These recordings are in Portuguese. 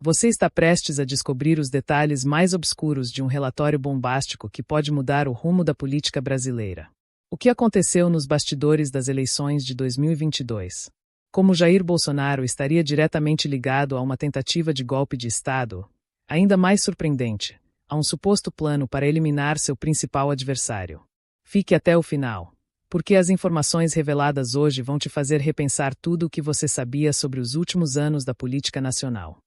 Você está prestes a descobrir os detalhes mais obscuros de um relatório bombástico que pode mudar o rumo da política brasileira. O que aconteceu nos bastidores das eleições de 2022? Como Jair Bolsonaro estaria diretamente ligado a uma tentativa de golpe de Estado? Ainda mais surpreendente, a um suposto plano para eliminar seu principal adversário. Fique até o final, porque as informações reveladas hoje vão te fazer repensar tudo o que você sabia sobre os últimos anos da política nacional.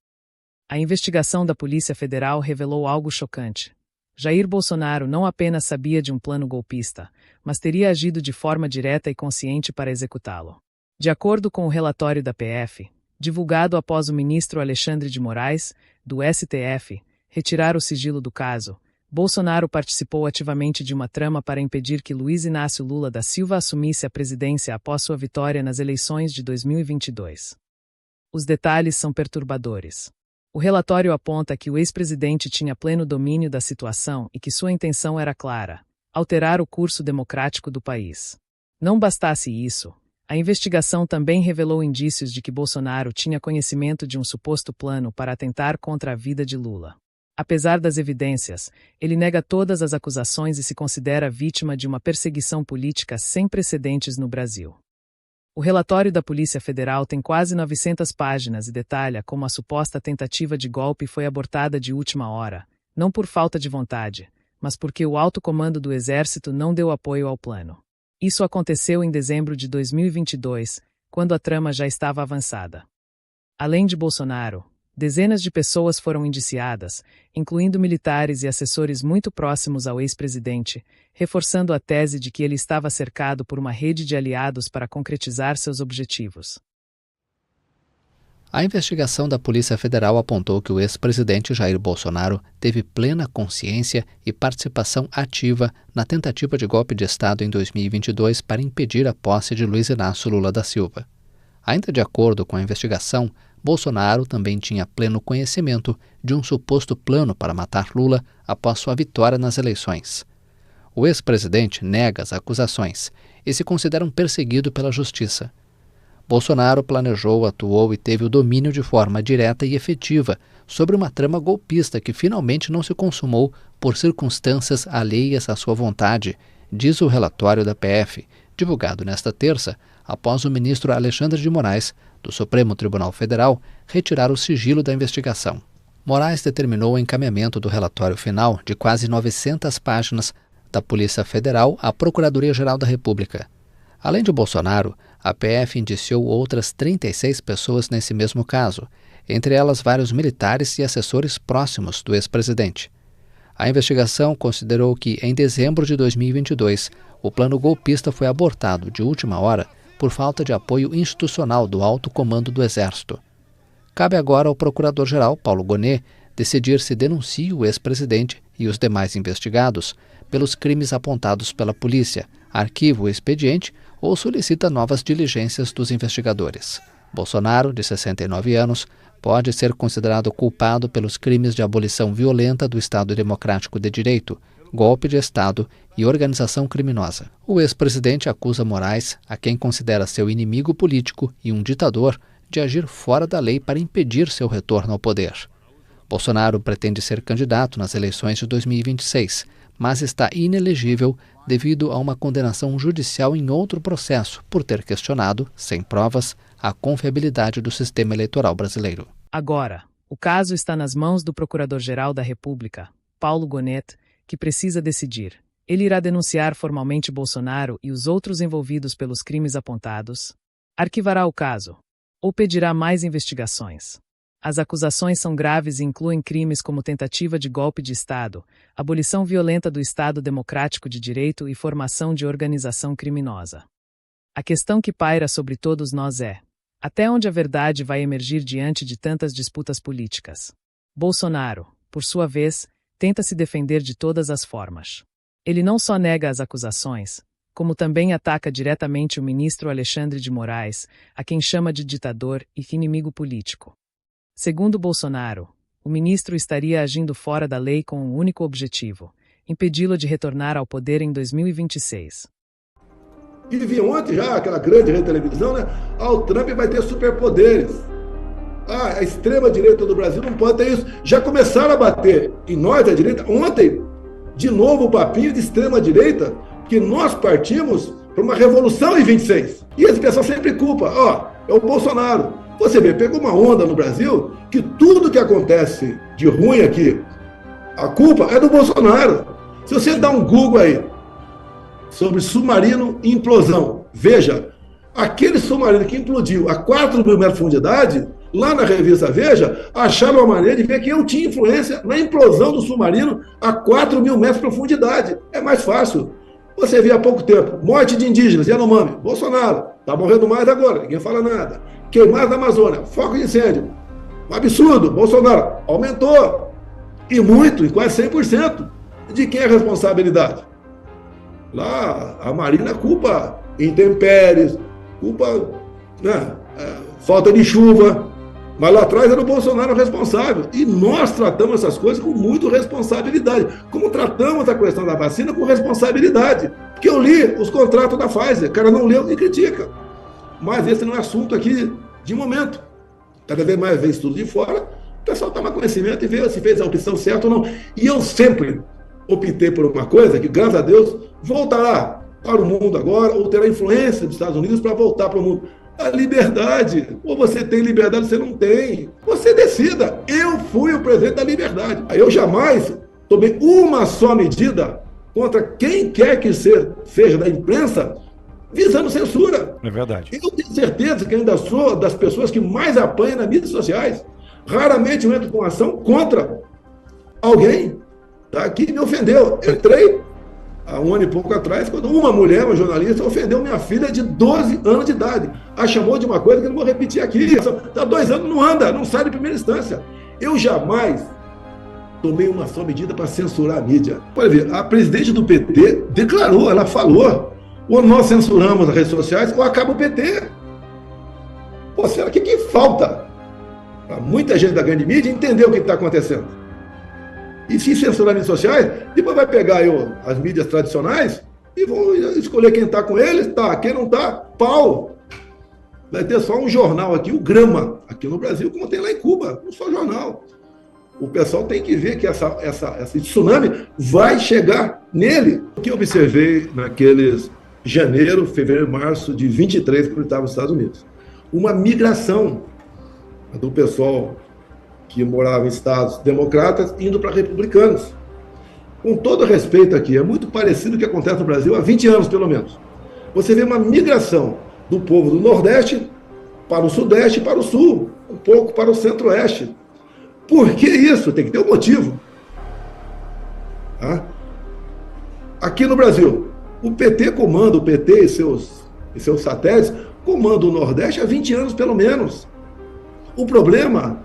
A investigação da Polícia Federal revelou algo chocante. Jair Bolsonaro não apenas sabia de um plano golpista, mas teria agido de forma direta e consciente para executá-lo. De acordo com o relatório da PF, divulgado após o ministro Alexandre de Moraes, do STF, retirar o sigilo do caso, Bolsonaro participou ativamente de uma trama para impedir que Luiz Inácio Lula da Silva assumisse a presidência após sua vitória nas eleições de 2022. Os detalhes são perturbadores. O relatório aponta que o ex-presidente tinha pleno domínio da situação e que sua intenção era clara: alterar o curso democrático do país. Não bastasse isso, a investigação também revelou indícios de que Bolsonaro tinha conhecimento de um suposto plano para atentar contra a vida de Lula. Apesar das evidências, ele nega todas as acusações e se considera vítima de uma perseguição política sem precedentes no Brasil. O relatório da Polícia Federal tem quase 900 páginas e detalha como a suposta tentativa de golpe foi abortada de última hora, não por falta de vontade, mas porque o alto comando do Exército não deu apoio ao plano. Isso aconteceu em dezembro de 2022, quando a trama já estava avançada. Além de Bolsonaro, dezenas de pessoas foram indiciadas, incluindo militares e assessores muito próximos ao ex-presidente, reforçando a tese de que ele estava cercado por uma rede de aliados para concretizar seus objetivos. A investigação da Polícia Federal apontou que o ex-presidente Jair Bolsonaro teve plena consciência e participação ativa na tentativa de golpe de Estado em 2022 para impedir a posse de Luiz Inácio Lula da Silva. Ainda de acordo com a investigação, Bolsonaro também tinha pleno conhecimento de um suposto plano para matar Lula após sua vitória nas eleições. O ex-presidente nega as acusações e se considera um perseguido pela justiça. Bolsonaro planejou, atuou e teve o domínio de forma direta e efetiva sobre uma trama golpista que finalmente não se consumou por circunstâncias alheias à sua vontade, diz o relatório da PF, divulgado nesta terça, após o ministro Alexandre de Moraes, do Supremo Tribunal Federal, retirar o sigilo da investigação. Moraes determinou o encaminhamento do relatório final, de quase 900 páginas, da Polícia Federal à Procuradoria-Geral da República. Além de Bolsonaro, a PF indiciou outras 36 pessoas nesse mesmo caso, entre elas vários militares e assessores próximos do ex-presidente. A investigação considerou que, em dezembro de 2022, o plano golpista foi abortado de última hora por falta de apoio institucional do alto comando do Exército. Cabe agora ao Procurador-Geral, Paulo Gonet, decidir se denuncia o ex-presidente e os demais investigados pelos crimes apontados pela polícia, arquiva o expediente ou solicita novas diligências dos investigadores. Bolsonaro, de 69 anos, pode ser considerado culpado pelos crimes de abolição violenta do Estado Democrático de Direito, golpe de Estado e organização criminosa. O ex-presidente acusa Moraes, a quem considera seu inimigo político e um ditador, de agir fora da lei para impedir seu retorno ao poder. Bolsonaro pretende ser candidato nas eleições de 2026, mas está inelegível devido a uma condenação judicial em outro processo por ter questionado, sem provas, a confiabilidade do sistema eleitoral brasileiro. Agora, o caso está nas mãos do Procurador-Geral da República, Paulo Gonet, que precisa decidir. Ele irá denunciar formalmente Bolsonaro e os outros envolvidos pelos crimes apontados? Arquivará o caso? Ou pedirá mais investigações? As acusações são graves e incluem crimes como tentativa de golpe de Estado, abolição violenta do Estado Democrático de Direito e formação de organização criminosa. A questão que paira sobre todos nós é: até onde a verdade vai emergir diante de tantas disputas políticas? Bolsonaro, por sua vez, tenta se defender de todas as formas. Ele não só nega as acusações, como também ataca diretamente o ministro Alexandre de Moraes, a quem chama de ditador e inimigo político. Segundo Bolsonaro, o ministro estaria agindo fora da lei com um único objetivo: impedi-lo de retornar ao poder em 2026. E vi ontem já aquela grande rede de televisão, né? O Trump vai ter superpoderes. a extrema-direita do Brasil não pode ter isso. Já começaram a bater em nós, da direita, ontem, de novo o papinho de extrema-direita, que nós partimos para uma revolução em 26. E esse pessoal sempre culpa, é o Bolsonaro. Você vê, pegou uma onda no Brasil que tudo que acontece de ruim aqui, a culpa é do Bolsonaro. Se você dá um Google aí sobre submarino e implosão, veja, aquele submarino que implodiu a 4 mil metros de profundidade, lá na revista Veja, acharam uma maneira de ver que eu tinha influência na implosão do submarino a 4 mil metros de profundidade. É mais fácil. Você viu há pouco tempo, morte de indígenas, Yanomami, Bolsonaro, está morrendo mais agora, ninguém fala nada. Queimadas na Amazônia, foco de incêndio. Um absurdo, Bolsonaro aumentou. E muito, em quase 100%. De quem é a responsabilidade? Lá, a Marina culpa intempéries, culpa falta de chuva. Mas lá atrás era o Bolsonaro responsável. E nós tratamos essas coisas com muita responsabilidade. Como tratamos a questão da vacina com responsabilidade. Porque eu li os contratos da Pfizer. O cara não leu e critica. Mas esse não é assunto aqui de momento. Cada vez mais vem estudo de fora, o pessoal toma conhecimento e vê se fez a opção certa ou não. E eu sempre optei por uma coisa que, graças a Deus, voltará para o mundo agora, ou terá influência dos Estados Unidos para voltar para o mundo. A liberdade. Ou você tem liberdade ou você não tem. Você decida. Eu fui o presidente da liberdade. Eu jamais tomei uma só medida contra quem quer que seja da imprensa visando censura. É verdade. Eu tenho certeza que ainda sou das pessoas que mais apanham nas mídias sociais. Raramente eu entro com ação contra alguém que me ofendeu. Entrei há um ano e pouco atrás, quando uma mulher, uma jornalista, ofendeu minha filha de 12 anos de idade. A chamou de uma coisa que eu não vou repetir aqui. Há 2 anos não anda, não sai de primeira instância. Eu jamais tomei uma só medida para censurar a mídia. Pode ver, a presidente do PT declarou, ela falou, ou nós censuramos as redes sociais, ou acaba o PT. Pô, será que falta para muita gente da grande mídia entender o que está acontecendo? E se censurar as redes sociais, depois vai pegar as mídias tradicionais e vão escolher quem está com eles, quem não está, pau. Vai ter só um jornal aqui, o Grama, aqui no Brasil, como tem lá em Cuba, um só jornal. O pessoal tem que ver que esse tsunami vai chegar nele. O que eu observei naqueles janeiro, fevereiro, março de 23, quando eu estava nos Estados Unidos? Uma migração do pessoal que morava em estados democratas indo para republicanos. Com todo respeito aqui, é muito parecido com o que acontece no Brasil há 20 anos, pelo menos. Você vê uma migração do povo do Nordeste para o Sudeste e para o Sul, um pouco para o Centro-Oeste. Por que isso? Tem que ter um motivo. Aqui no Brasil, o PT comanda, o PT e seus satélites, comanda o Nordeste há 20 anos, pelo menos. O problema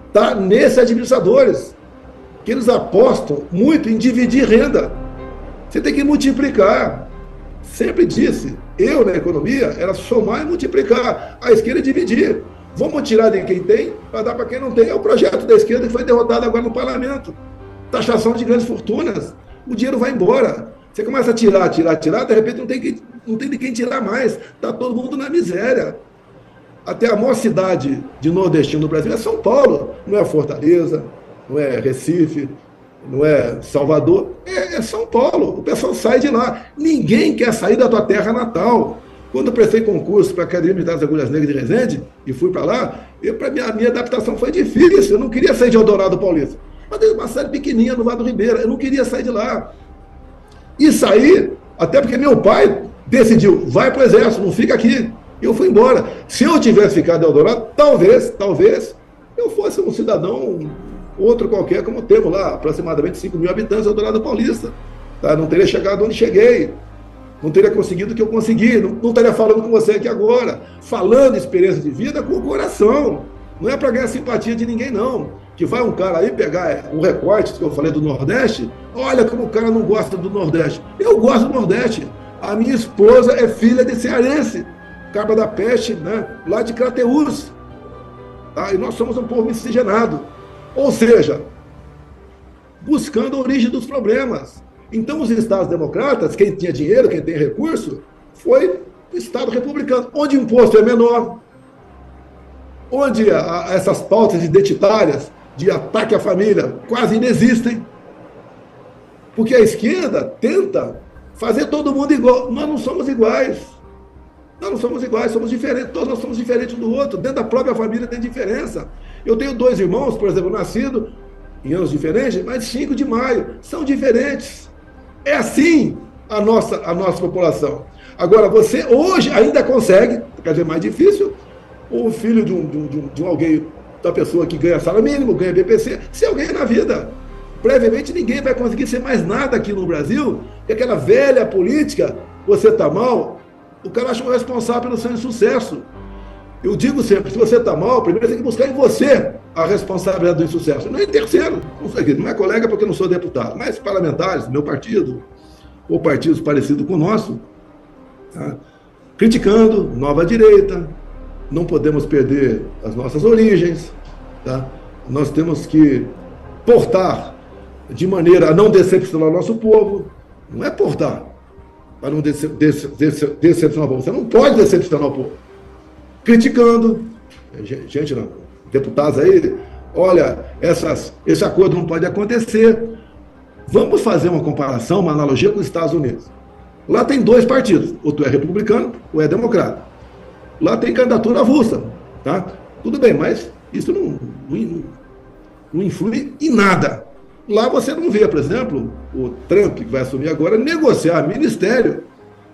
está nesses administradores, que eles apostam muito em dividir renda. Você tem que multiplicar. Sempre disse, eu na economia era somar e multiplicar. A esquerda é dividir. Vamos tirar de quem tem para dar para quem não tem. É o projeto da esquerda que foi derrotado agora no parlamento. Taxação de grandes fortunas. O dinheiro vai embora. Você começa a tirar, de repente não tem de quem tirar mais. Está todo mundo na miséria. Até a maior cidade de nordestino do Brasil é São Paulo. Não é Fortaleza, não é Recife, não é Salvador. É São Paulo. O pessoal sai de lá. Ninguém quer sair da tua terra natal. Quando eu prestei concurso para a Academia Militar das Agulhas Negras de Resende e fui para lá, a minha adaptação foi difícil. Eu não queria sair de Eldorado Paulista. Mas tem uma cidade pequenininha no Vado do Ribeira. Eu não queria sair de lá. E saí, até porque meu pai decidiu, vai para o Exército, não fica aqui. E eu fui embora. Se eu tivesse ficado em Eldorado, talvez, eu fosse um cidadão, outro qualquer, como temos lá, aproximadamente 5 mil habitantes em Eldorado Paulista. Não teria chegado onde cheguei. Não teria conseguido o que eu consegui. Não estaria falando com você aqui agora. Falando experiência de vida com o coração. Não é para ganhar simpatia de ninguém, não. Que vai um cara aí pegar o recorte que eu falei do Nordeste. Olha como o cara não gosta do Nordeste. Eu gosto do Nordeste. A minha esposa é filha de cearense. Cabra da Peste, lá de Crateús. E nós somos um povo miscigenado. Ou seja, buscando a origem dos problemas. Então, os estados democratas, quem tinha dinheiro, quem tem recurso, foi o estado republicano, onde o imposto é menor, onde essas pautas identitárias de ataque à família quase inexistem, porque a esquerda tenta fazer todo mundo igual. Nós não somos iguais. Nós não somos iguais, somos diferentes. Todos nós somos diferentes um do outro. Dentro da própria família tem diferença. Eu tenho 2 irmãos, por exemplo, nascidos em anos diferentes, mas 5 de maio. São diferentes. É assim a nossa população. Agora, você hoje ainda consegue, quer dizer, mais difícil, o filho de alguém, da pessoa que ganha salário mínimo, ganha BPC, ser alguém na vida. Brevemente ninguém vai conseguir ser mais nada aqui no Brasil, que aquela velha política, você está mal, o cara acha o responsável pelo seu insucesso. Eu digo sempre, se você está mal, primeiro tem que buscar em você a responsabilidade do insucesso. Não em terceiro, não é colega porque eu não sou deputado, mas parlamentares do meu partido, ou partidos parecidos com o nosso, tá? Criticando nova direita, não podemos perder as nossas origens, tá? Nós temos que portar de maneira a não decepcionar o nosso povo. Não é portar para não decepcionar o povo. Você não pode decepcionar o povo. Criticando. Gente, não, deputados aí, olha, esse acordo não pode acontecer. Vamos fazer uma comparação, uma analogia com os Estados Unidos. Lá tem 2 partidos, ou tu é republicano ou é democrata. Lá tem candidatura avulsa, tá? Tudo bem, mas isso não influi em nada. Lá você não vê, por exemplo, o Trump, que vai assumir agora, negociar ministério,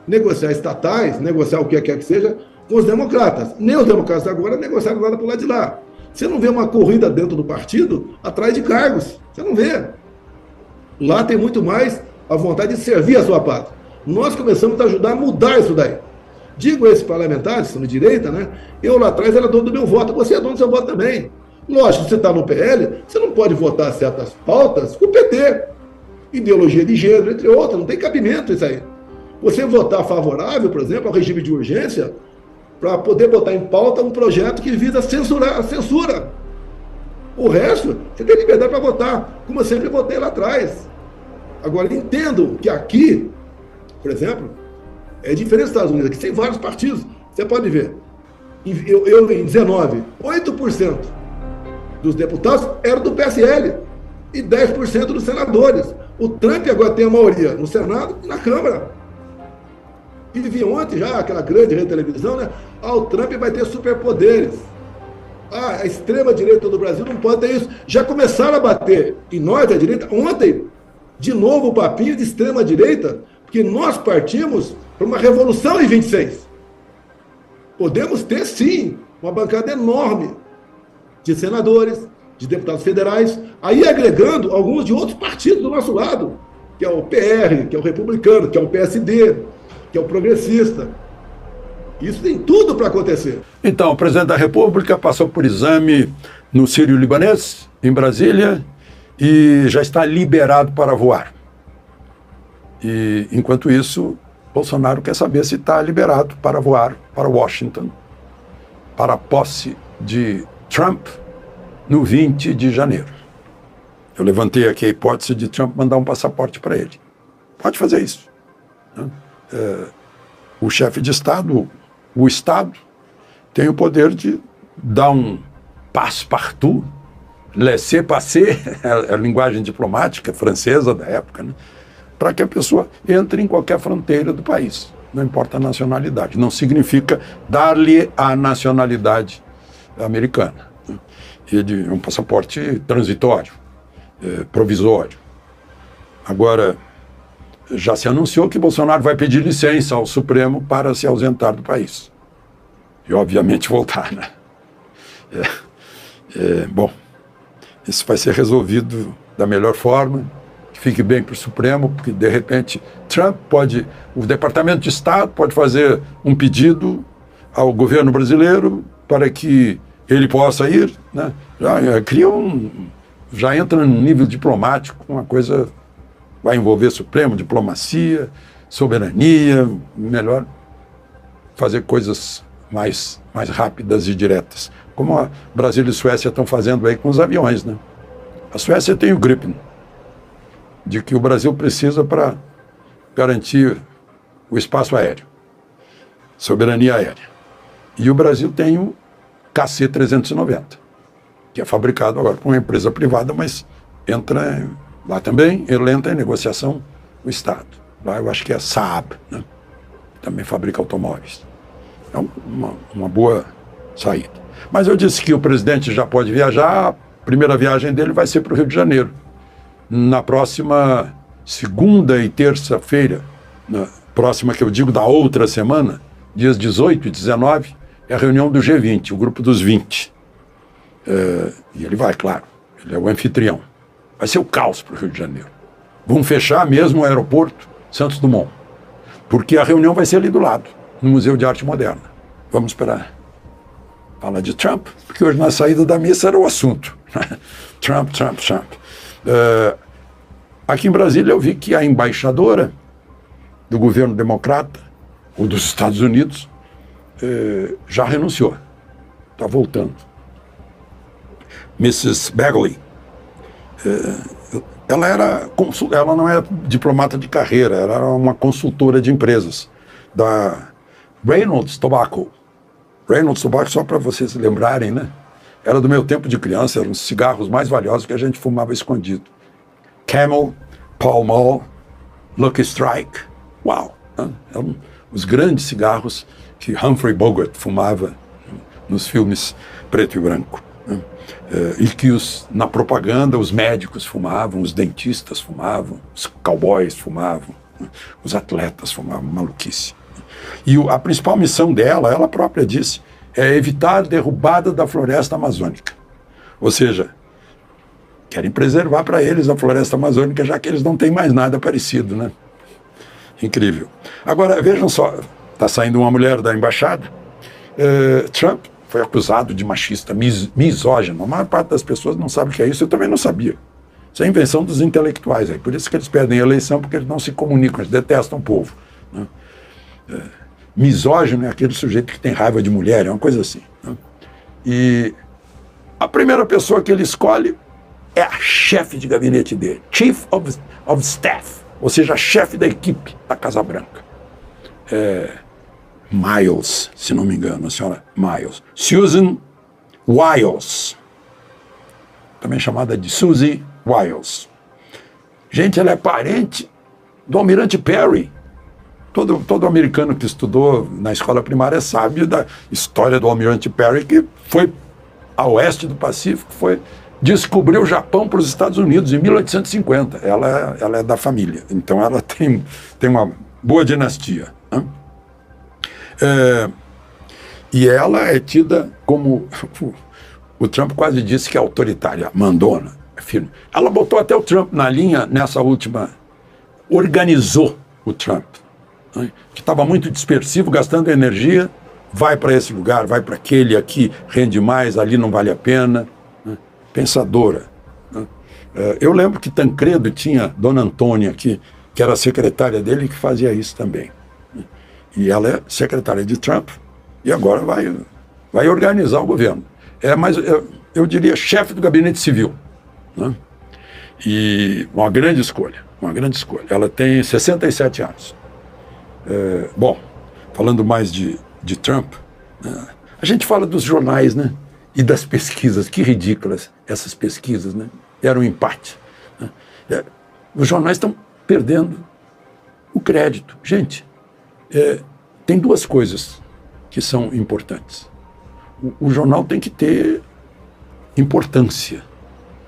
negociar estatais, negociar o que quer que seja, com os democratas. Nem os democratas agora negociaram nada por lá de lá. Você não vê uma corrida dentro do partido atrás de cargos. Você não vê. Lá tem muito mais a vontade de servir a sua pátria. Nós começamos a ajudar a mudar isso daí. Digo a esses parlamentares, são de direita, né? Eu lá atrás era dono do meu voto, você é dono do seu voto também. Lógico, você está no PL, você não pode votar certas pautas com o PT. Ideologia de gênero, entre outras, não tem cabimento isso aí. Você votar favorável, por exemplo, ao regime de urgência, para poder botar em pauta um projeto que visa censurar a censura. O resto, você tem liberdade para votar, como eu sempre votei lá atrás. Agora, entendo que aqui, por exemplo, é diferente dos Estados Unidos, aqui tem vários partidos, você pode ver. Eu em 19, 8% dos deputados eram do PSL e 10% dos senadores. O Trump agora tem a maioria no Senado e na Câmara. E vi ontem já aquela grande rede de televisão, né? O Trump vai ter superpoderes. A extrema-direita do Brasil não pode ter isso. Já começaram a bater em nós, a direita. Ontem, de novo, o papinho de extrema-direita, porque nós partimos para uma revolução em 26. Podemos ter, sim, uma bancada enorme de senadores, de deputados federais, aí agregando alguns de outros partidos do nosso lado, que é o PR, que é o republicano, que é o PSD, que é o progressista. Isso tem tudo para acontecer. Então, o presidente da República passou por exame no Sírio-Libanês, em Brasília, e já está liberado para voar. E, enquanto isso, Bolsonaro quer saber se está liberado para voar para Washington, para a posse de Trump no 20 de janeiro. Eu levantei aqui a hipótese de Trump mandar um passaporte para ele. Pode fazer isso, né? O chefe de Estado, o Estado, tem o poder de dar um passe-partout, laissez-passer, a linguagem diplomática francesa da época, né? Para que a pessoa entre em qualquer fronteira do país, não importa a nacionalidade. Não significa dar-lhe a nacionalidade americana. Ele é um passaporte transitório, provisório. Agora, já se anunciou que Bolsonaro vai pedir licença ao Supremo para se ausentar do país. E, obviamente, voltar, né? Bom, isso vai ser resolvido da melhor forma, que fique bem para o Supremo, porque, de repente, o Departamento de Estado pode fazer um pedido ao governo brasileiro para que ele possa ir, né? Já entra num nível diplomático, uma coisa vai envolver Supremo, diplomacia, soberania, melhor fazer coisas mais rápidas e diretas, como a Brasil e Suécia estão fazendo aí com os aviões, né? A Suécia tem o Gripen, de que o Brasil precisa para garantir o espaço aéreo, soberania aérea. E o Brasil tem KC-390, que é fabricado agora por uma empresa privada, mas entra lá também, ele entra em negociação o Estado. Lá eu acho que é a Saab, né? Também fabrica automóveis. É uma boa saída. Mas eu disse que o presidente já pode viajar, a primeira viagem dele vai ser para o Rio de Janeiro. Na próxima segunda e terça-feira, na próxima que eu digo da outra semana, dias 18 e 19, é a reunião do G20, o grupo dos 20. E ele vai, claro, ele é o anfitrião. Vai ser o caos para o Rio de Janeiro. Vão fechar mesmo o aeroporto Santos Dumont, porque a reunião vai ser ali do lado, no Museu de Arte Moderna. Vamos esperar. Fala de Trump, porque hoje na saída da missa era o assunto. Trump. Aqui em Brasília eu vi que a embaixadora do governo democrata, ou dos Estados Unidos, já renunciou. Está voltando. Mrs. Bagley, ela não é diplomata de carreira, ela era uma consultora de empresas da Reynolds Tobacco. Reynolds Tobacco, só para vocês se lembrarem, né? Era do meu tempo de criança, eram os cigarros mais valiosos que a gente fumava escondido. Camel, Pall Mall, Lucky Strike. Uau! Né? Eram os grandes cigarros que Humphrey Bogart fumava nos filmes preto e branco. Né? E que na propaganda os médicos fumavam, os dentistas fumavam, os cowboys fumavam, né? Os atletas fumavam, maluquice. E a principal missão dela, ela própria disse, é evitar a derrubada da floresta amazônica. Ou seja, querem preservar para eles a floresta amazônica, já que eles não têm mais nada parecido, né? Incrível. Agora, vejam só, está saindo uma mulher da embaixada, Trump foi acusado de machista, misógino. A maior parte das pessoas não sabe o que é isso, eu também não sabia. Isso é invenção dos intelectuais, aí. Por isso que eles perdem a eleição, porque eles não se comunicam, eles detestam o povo. Né? Misógino é aquele sujeito que tem raiva de mulher, é uma coisa assim. Né? E a primeira pessoa que ele escolhe é a chefe de gabinete dele, Chief of Staff, ou seja, a chefe da equipe da Casa Branca. Miles, se não me engano, a senhora Miles. Susan Wiles, também chamada de Suzy Wiles. Gente, ela é parente do Almirante Perry. Todo americano que estudou na escola primária sabe da história do Almirante Perry, que foi a oeste do Pacífico, descobriu o Japão para os Estados Unidos em 1850. Ela é da família, então ela tem uma boa dinastia. Né? E ela é tida como... O Trump quase disse que é autoritária, mandona, firme. Ela botou até o Trump na linha nessa última... Organizou o Trump, né? Que estava muito dispersivo, gastando energia, vai para esse lugar, vai para aquele, aqui rende mais, ali não vale a pena. Né? Pensadora. Né? Eu lembro que Tancredo tinha Dona Antônia, que era a secretária dele, que fazia isso também. E ela é secretária de Trump e agora vai organizar o governo. Mas eu diria chefe do gabinete civil. Né? E uma grande escolha. Ela tem 67 anos. Bom, falando mais de Trump, né? A gente fala dos jornais, né? E das pesquisas. Que ridículas essas pesquisas, né? Era um empate. Né? Os jornais estão perdendo o crédito. Gente, tem duas coisas que são importantes. O jornal tem que ter importância,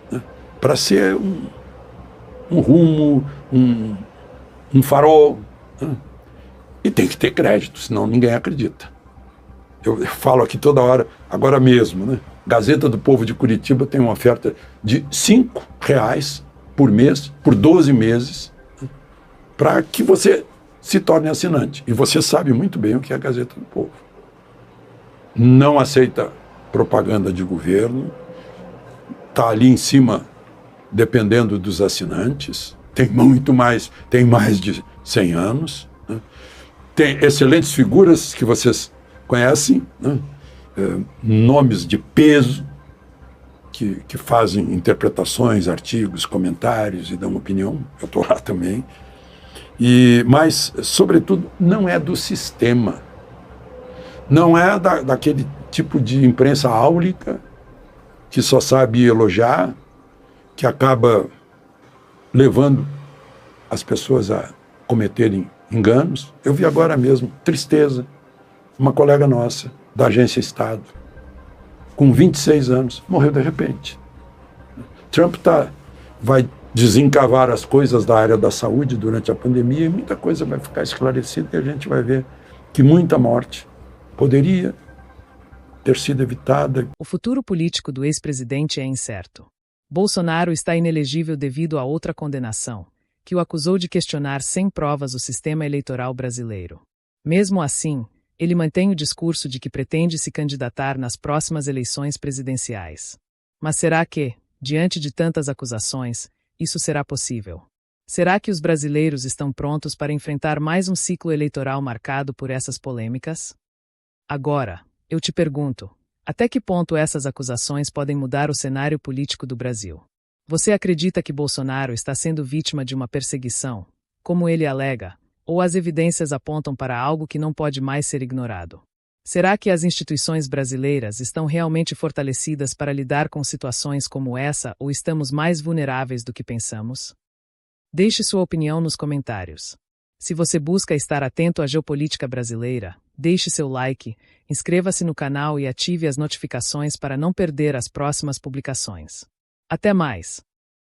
né? Para ser um rumo, um farol, né? E tem que ter crédito, senão ninguém acredita. Eu falo aqui toda hora, agora mesmo, né? Gazeta do Povo de Curitiba tem uma oferta de R$5 por mês, por 12 meses, né? Para que você se torne assinante. E você sabe muito bem o que é a Gazeta do Povo. Não aceita propaganda de governo, está ali em cima dependendo dos assinantes, tem mais de 100 anos, né? Tem excelentes figuras que vocês conhecem, né? Nomes de peso, que fazem interpretações, artigos, comentários e dão opinião, eu estou lá também. Mas, sobretudo, não é do sistema. Não é daquele tipo de imprensa áulica, que só sabe elogiar, que acaba levando as pessoas a cometerem enganos. Eu vi agora mesmo, tristeza, uma colega nossa, da Agência Estado, com 26 anos, morreu de repente. Trump vai desencavar as coisas da área da saúde durante a pandemia e muita coisa vai ficar esclarecida e a gente vai ver que muita morte poderia ter sido evitada. O futuro político do ex-presidente é incerto. Bolsonaro está inelegível devido a outra condenação, que o acusou de questionar sem provas o sistema eleitoral brasileiro. Mesmo assim, ele mantém o discurso de que pretende se candidatar nas próximas eleições presidenciais. Mas será que, diante de tantas acusações, isso será possível? Será que os brasileiros estão prontos para enfrentar mais um ciclo eleitoral marcado por essas polêmicas? Agora, eu te pergunto, até que ponto essas acusações podem mudar o cenário político do Brasil? Você acredita que Bolsonaro está sendo vítima de uma perseguição, como ele alega, ou as evidências apontam para algo que não pode mais ser ignorado? Será que as instituições brasileiras estão realmente fortalecidas para lidar com situações como essa ou estamos mais vulneráveis do que pensamos? Deixe sua opinião nos comentários. Se você busca estar atento à geopolítica brasileira, deixe seu like, inscreva-se no canal e ative as notificações para não perder as próximas publicações. Até mais!